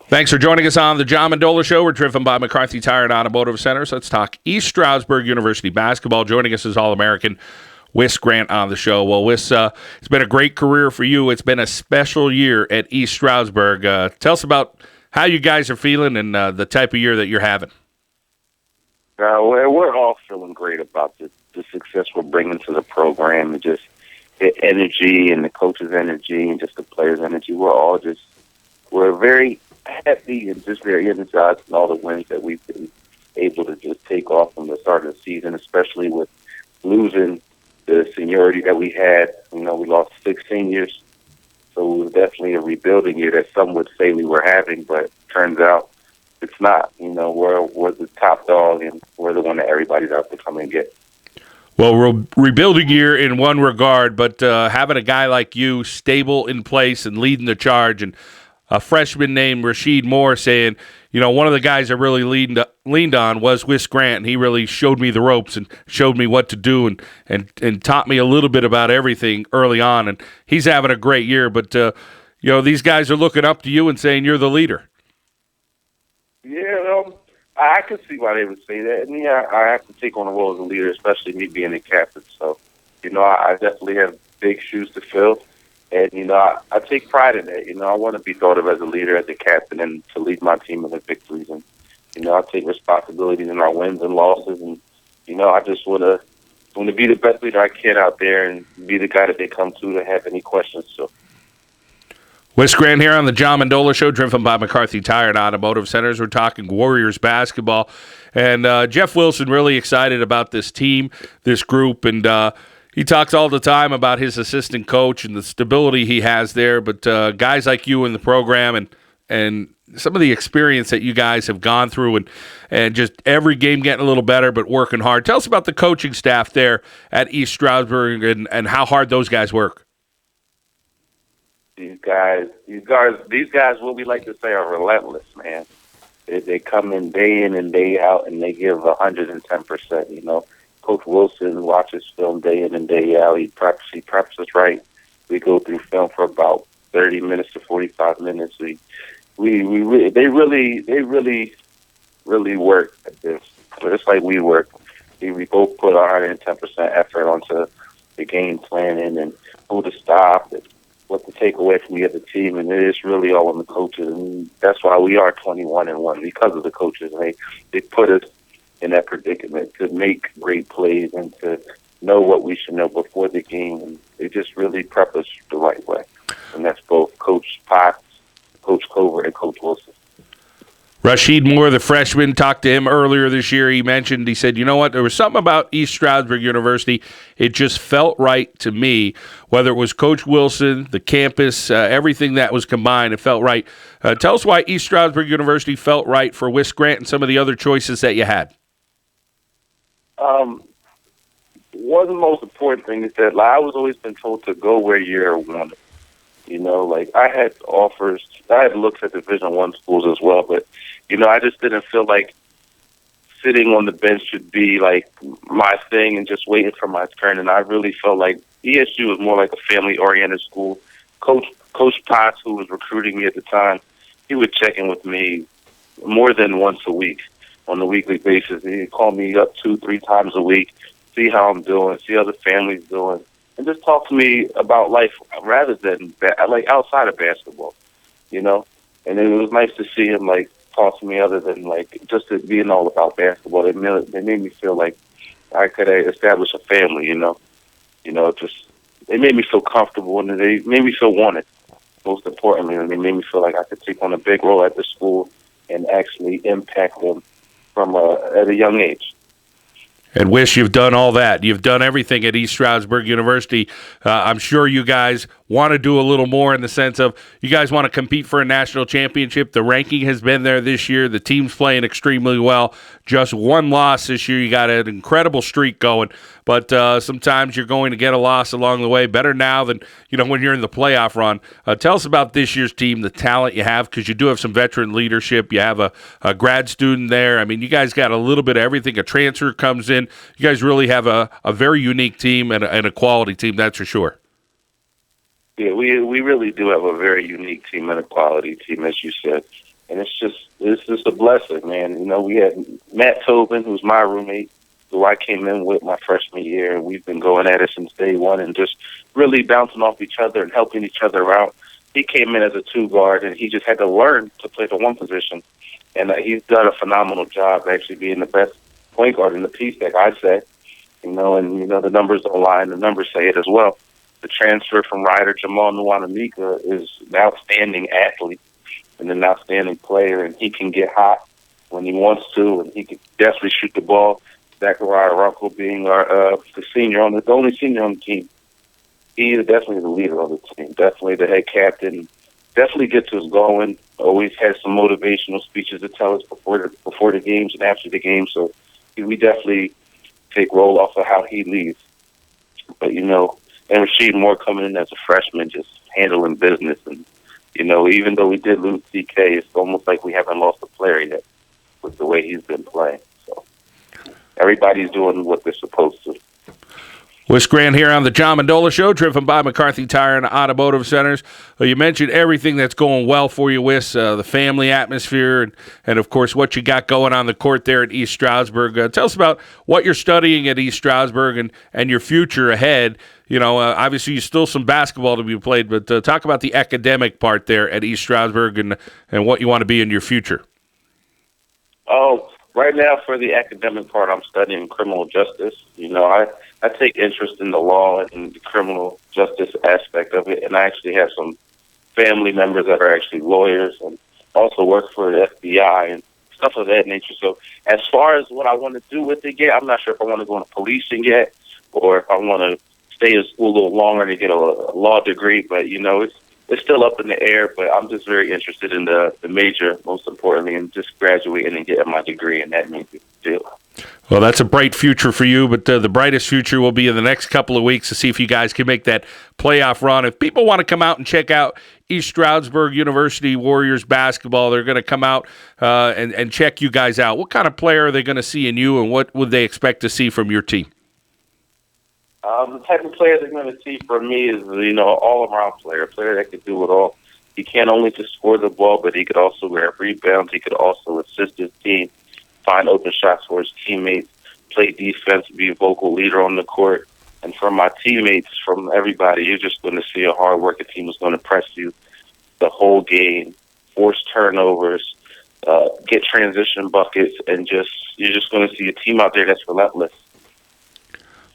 Thanks for joining us on the John Mendola Show. We're driven by McCarthy Tire and Automotive Centers. Let's talk East Stroudsburg University basketball. Joining us is All-American Whis Grant on the show. Well, Whis, it's been a great career for you. It's been a special year at East Stroudsburg. Tell us about how you guys are feeling and the type of year that you're having. We're all feeling great about the success we're bringing to the program and just the energy and the coaches' energy and just the players' energy. We're very happy and just very energized in all the wins that we've been able to just take off from the start of the season, especially with losing the seniority that we had. We lost 6 seniors, so it was definitely a rebuilding year that some would say we were having, but turns out it's not. We're the top dog, and we're the one that everybody's out to come and get. Well, we're rebuilding year in one regard, but having a guy like you stable in place and leading the charge, and a freshman named Rasheed Moore saying, one of the guys I really leaned on was Whis Grant, and he really showed me the ropes and showed me what to do and taught me a little bit about everything early on, and he's having a great year. But, these guys are looking up to you and saying you're the leader. Yeah, I can see why they would say that. And, I have to take on the role as a leader, especially me being a captain. So, I definitely have big shoes to fill. And, I take pride in that. I want to be thought of as a leader, as a captain, and to lead my team in the victories. And, I take responsibility in our wins and losses. And, I just want to be the best leader I can out there and be the guy that they come to have any questions. So. Whis Grant here on the John Mendola Show, driven by McCarthy Tire and Automotive Centers. We're talking Warriors basketball. And Jeff Wilson really excited about this team, this group, and he talks all the time about his assistant coach and the stability he has there. But guys like you in the program and some of the experience that you guys have gone through and just every game getting a little better but working hard. Tell us about the coaching staff there at East Stroudsburg and how hard those guys work. These guys, what we like to say, are relentless, man. They come in and day out, and they give 110%. Coach Wilson watches film day in and day out. He preps us right. We go through film for about 30 minutes to 45 minutes. They really work at this. Just like we work. We both put 110% effort onto the game planning and who to stop and what to take away from the other team, and it is really all on the coaches, and that's why we are 21-1 because of the coaches. They put us in that predicament to make great plays and to know what we should know before the game, and they just really prep us the right way, and that's both Coach Potts, Coach Covert, and Coach Wilson. Rasheed Moore, the freshman, talked to him earlier this year. He said, you know what, there was something about East Stroudsburg University. It just felt right to me, whether it was Coach Wilson, the campus, everything that was combined, it felt right. Tell us why East Stroudsburg University felt right for Whis Grant and some of the other choices that you had. One of the most important things is that I was always been told to go where you're wanted. I had offers, I had looks at Division I schools as well, but, I just didn't feel like sitting on the bench should be like my thing and just waiting for my turn. And I really felt like ESU was more like a family-oriented school. Coach Potts, who was recruiting me at the time, he would check in with me more than once a week on a weekly basis. He'd call me up 2-3 times a week, see how I'm doing, see how the family's doing, and just talk to me about life rather than outside of basketball, And it was nice to see him talk to me other than just it being all about basketball. They made me feel like I could establish a family, they made me feel comfortable and they made me feel wanted. Most importantly, and they made me feel like I could take on a big role at the school and actually impact them from at a young age. And Whis, you've done all that. You've done everything at East Stroudsburg University. I'm sure you guys want to do a little more in the sense of you guys want to compete for a national championship. The ranking has been there this year. The team's playing extremely well. Just one loss this year. You got an incredible streak going. But sometimes you're going to get a loss along the way. Better now than when you're in the playoff run. Tell us about this year's team, the talent you have, because you do have some veteran leadership. You have a grad student there. I mean, you guys got a little bit of everything. A transfer comes in. You guys really have a very unique team and a quality team, that's for sure. Yeah, we really do have a very unique team and a quality team, as you said. And and it's just a blessing, man. You know, we had Matt Tobin, who's my roommate, who I came in with my freshman year, and we've been going at it since day one and just really bouncing off each other and helping each other out. He came in as a two guard, and he just had to learn to play the one position, and he's done a phenomenal job actually being the best point guard in the PSEC, I'd say. You know, and the numbers don't lie, and the numbers say it as well. The transfer from Ryder Jamal Nwanamika is an outstanding athlete and an outstanding player, and he can get hot when he wants to, and he can definitely shoot the ball. Zachariah Runkle being the only senior on the team, he is definitely the leader of the team, definitely the head captain, definitely gets us going, always has some motivational speeches to tell us before the games and after the game, so we definitely take roll off of how he leads. But, and Rasheed Moore coming in as a freshman, just handling business. And, even though we did lose CK, it's almost like we haven't lost a player yet with the way he's been playing. So everybody's doing what they're supposed to. Whis Grant here on the John Mendola Show, driven by McCarthy Tire and Automotive Centers. You mentioned everything that's going well for you, Whis, the family atmosphere, and of course, what you got going on the court there at East Stroudsburg. Tell us about what you're studying at East Stroudsburg and your future ahead. Obviously, you still some basketball to be played, but talk about the academic part there at East Stroudsburg and what you want to be in your future. Oh, right now for the academic part, I'm studying criminal justice. I take interest in the law and the criminal justice aspect of it, and I actually have some family members that are actually lawyers and also work for the FBI and stuff of that nature. So as far as what I want to do with it yet, I'm not sure if I want to go into policing yet or if I want to stay in school a little longer to get a law degree, but, it's still up in the air, but I'm just very interested in the major, most importantly, and just graduating and getting my degree, and that means a deal. Well, that's a bright future for you, but the brightest future will be in the next couple of weeks to see if you guys can make that playoff run. If people want to come out and check out East Stroudsburg University Warriors basketball, they're going to come out and check you guys out. What kind of player are they going to see in you, and what would they expect to see from your team? The type of player they're going to see from me is, all-around player, a player that could do it all. He can't only just score the ball, but he could also grab rebounds. He could also assist his team, find open shots for his teammates, play defense, be a vocal leader on the court. And from my teammates, from everybody, you're just going to see a hard-working team who's going to press you the whole game, force turnovers, get transition buckets, and you're just going to see a team out there that's relentless.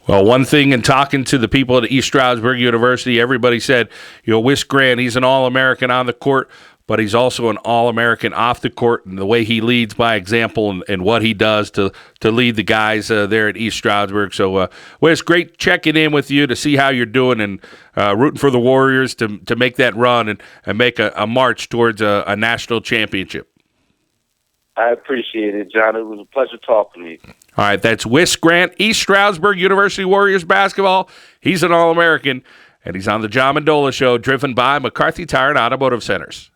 Well, one thing in talking to the people at East Stroudsburg University, everybody said, Whis Grant, he's an All-American on the court, but he's also an All-American off the court, and the way he leads by example and what he does to lead the guys there at East Stroudsburg. So, Whis, great checking in with you to see how you're doing and rooting for the Warriors to make that run and make a march towards a national championship. I appreciate it, John. It was a pleasure talking to you. All right, that's Whis Grant, East Stroudsburg University Warriors basketball. He's an All-American, and he's on the John Mendola Show, driven by McCarthy Tire and Automotive Centers.